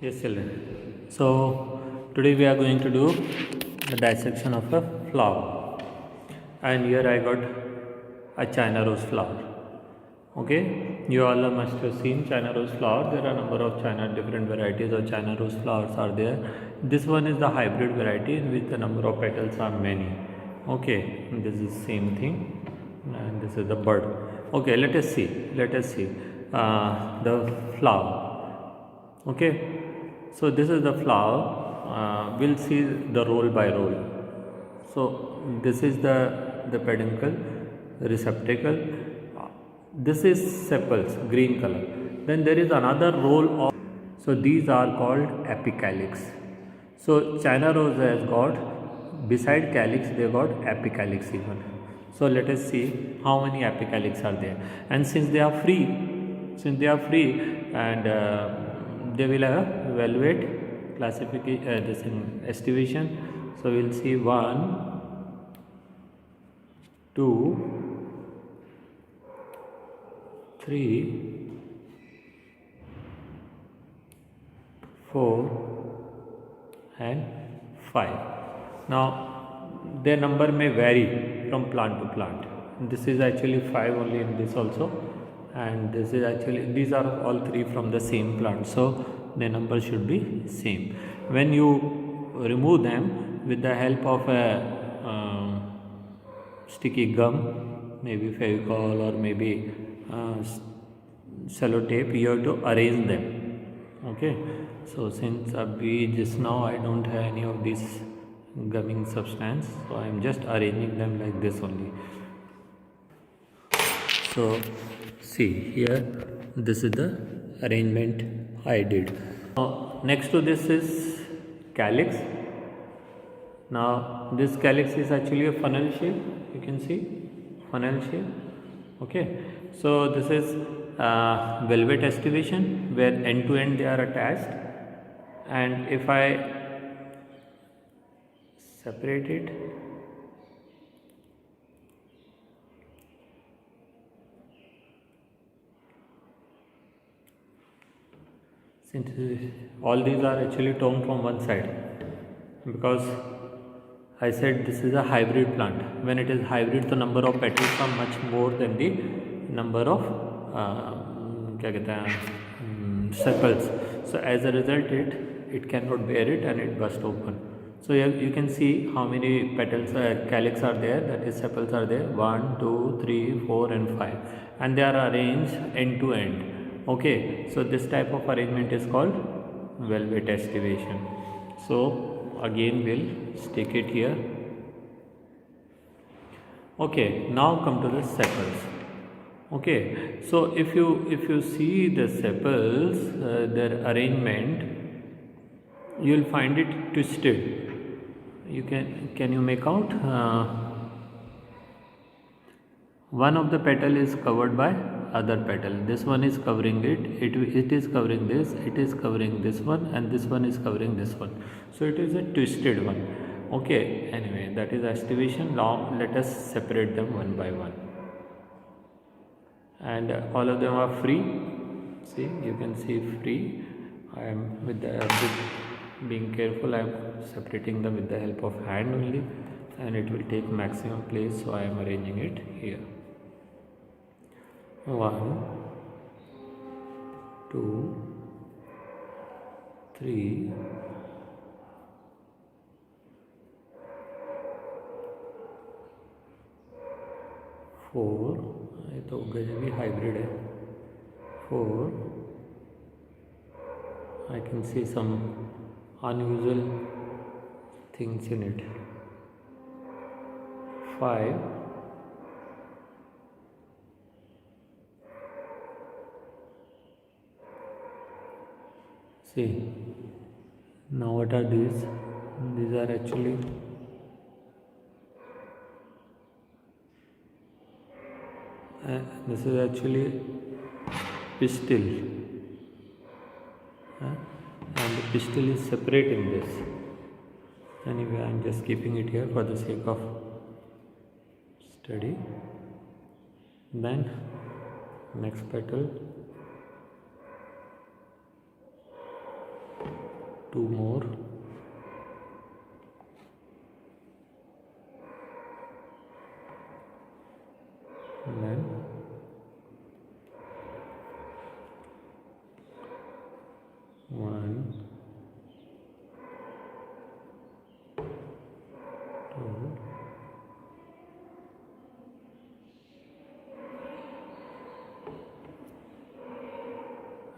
Yes, children. So today we are going to do the dissection of a flower, and here I got a China rose flower. Okay, you all must have seen China rose flower. There are a number of different varieties of China rose flowers are there. This one is the hybrid variety in which the number of petals are many. Okay, this is same thing, and this is the bud. Okay, let us see. The flower. Okay, so this is the flower. We'll see the roll by roll. So this is the peduncle, receptacle. This is sepals, green color. Then there is another roll of, so these are called apicalyx. So China rose has got, beside calyx they got apicalyx even. So let us see how many apicalyx are there. And since they are free, and they will have evaluate classification, this in estimation. So we will see 1, 2, 3, 4 and 5. Now their number may vary from plant to plant. This is actually 5 only in this also, and this is actually, these are all 3 from the same plant, so the number should be same. When you remove them with the help of a sticky gum, maybe Fevicol or maybe sellotape, you have to arrange them. Okay, so since just now I don't have any of this gumming substance, so I am just arranging them like this only. So see here, this is the arrangement I did. Now next to this is calyx. Now this calyx is actually a funnel shape, you can see funnel shape. Okay, so this is velvet estivation, where end to end they are attached, and if I separate it, since all these are actually torn from one side, because I said this is a hybrid plant. When it is hybrid, the number of petals are much more than the number of sepals. So as a result, it cannot bear it and it burst open. So you can see how many petals, calyx are there, that is sepals are there, 1, 2, 3, 4 and 5, and they are arranged end to end. Okay, so this type of arrangement is called velvet estivation. So again we'll stick it here. Okay, now come to the sepals. Okay, so if you see the sepals, their arrangement, you will find it twisted. You can you make out? One of the petal is covered by other petal. This one is covering it. It is covering this. It is covering this one, and this one is covering this one. So it is a twisted one. Okay. Anyway, that is estivation. Now let us separate them one by one. And all of them are free. See, you can see free. I am with being careful. I am separating them with the help of hand only, and it will take maximum place. So I am arranging it here. 1, 2, 3, 4, ये तो गजबी hybrid है. 4, I can see some unusual things in it. 5, see, now what are these? These are actually this is actually pistil, and the pistil is separate in this. Anyway, I am just keeping it here for the sake of study. Then next petal, 2 more, and then 1, 2,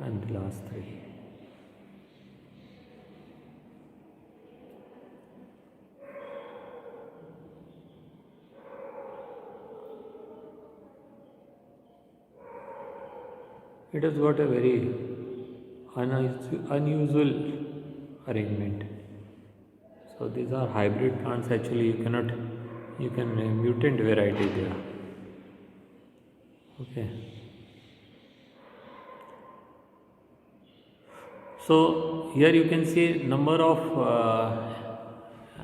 and the last 3. It has got a very unusual arrangement. So these are hybrid plants. Actually, you can mutant variety there. Okay. So here you can see number of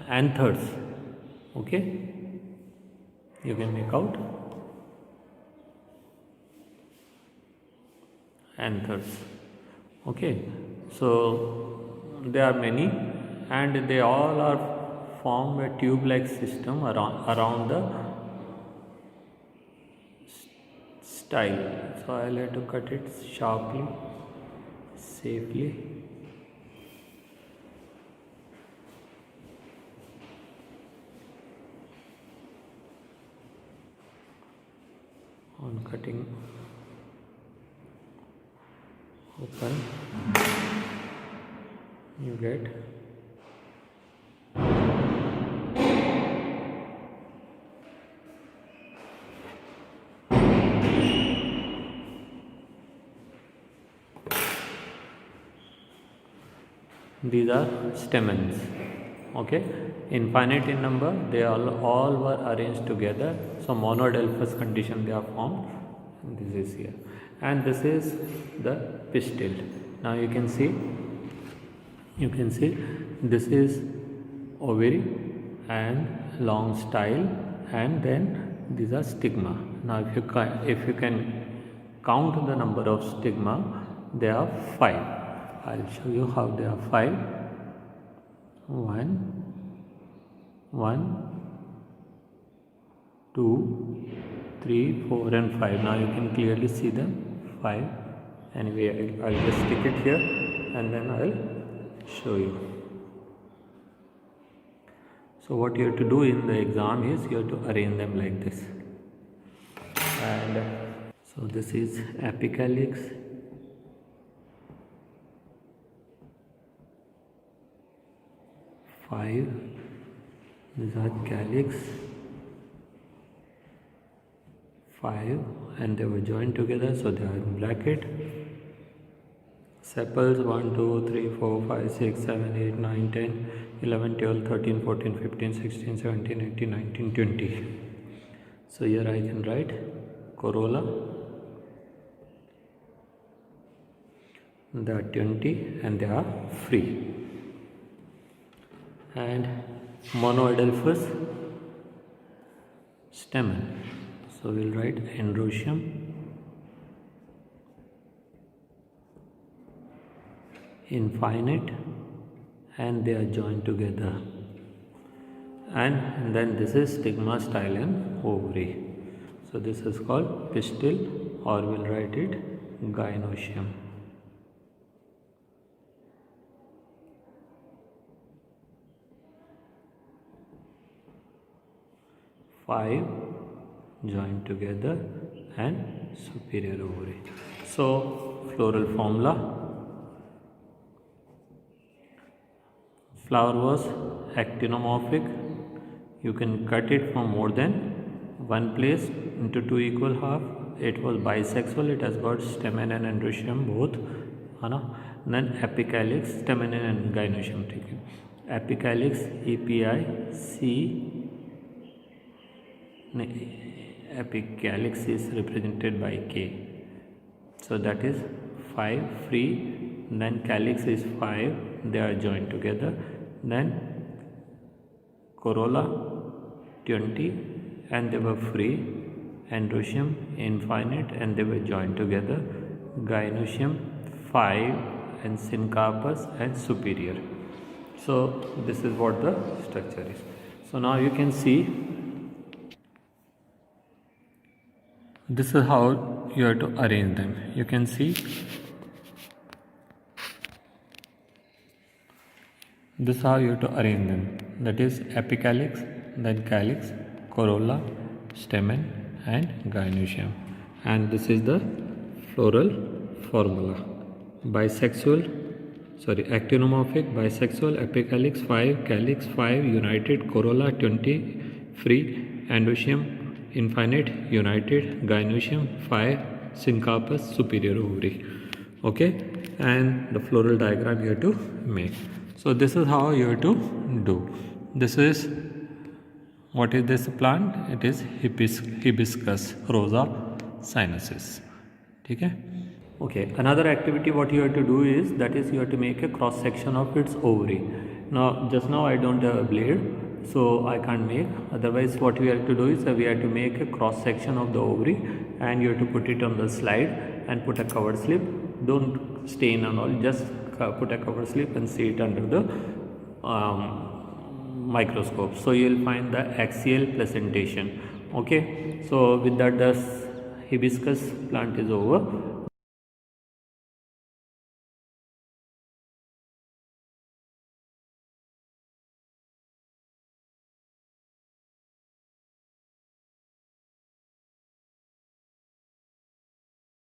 anthers. Okay, you can make out anthers. Okay, so there are many, and they all are form a tube-like system around the style. So I'll have to cut it sharply, safely. On cutting open, you get these are stamens. Okay, infinite in number, they all were arranged together. So monodelphous condition they are formed. And this is here, and this is the pistil. Now you can see this is ovary and long style, and then these are stigma. Now if you can count the number of stigma, there are 5. I'll show you how there are 5. 1, 2, 3, 4 and 5. Now you can clearly see them 5. Anyway, I'll just stick it here and then I'll show you. So what you have to do in the exam is you have to arrange them like this. And so this is apicalyx, five. These are calyx, 5, and they were joined together, so they are in bracket. Sepals 1, 2, 3, 4, 5, 6, 7, 8, 9, 10, 11, 12, 13, 14, 15, 16, 17, 18, 19, 20. So here I can write corolla. They are 20 and they are free. And monoadelphous stamen. So we'll write androecium, infinite, and they are joined together. And then this is stigma, style and ovary. So this is called pistil, or we'll write it gynoecium. Five joined together and superior ovary. So floral formula: flower was actinomorphic. You can cut it from more than one place into 2 equal half. It was bisexual. It has got stamen and androecium both. Then apicalyx, stamen and gynoecium. Apicalyx, EPIC. Apicalyx is represented by K. So that is 5 free. Then calyx is 5. They are joined together. Then corolla 20 and they were free. Androecium infinite and they were joined together. Gynoecium 5 and syncarpus and superior. So this is what the structure is. So now you can see this is how you have to arrange them. You can see this is how you have to arrange them. That is apicalyx, then calyx, corolla, stamen and gynoecium. And this is the floral formula. Actinomorphic, bisexual, apicalyx 5, calyx 5, united, corolla 20, free, endoecium infinite, united, gynoecium 5, syncarpus, superior ovary. Okay, and the floral diagram you have to make. So this is how you have to do. This is, what is this plant? It is hibiscus rosa sinensis. Okay. Okay, another activity what you have to do is, that is you have to make a cross section of its ovary. Now just now I don't have a blade, so I can't make. Otherwise what we have to do is we have to make a cross section of the ovary, and you have to put it on the slide and put a cover slip. Don't stain and all, just put a cover slip and see it under the microscope. So you will find the axial placentation. Okay, so with that the hibiscus plant is over.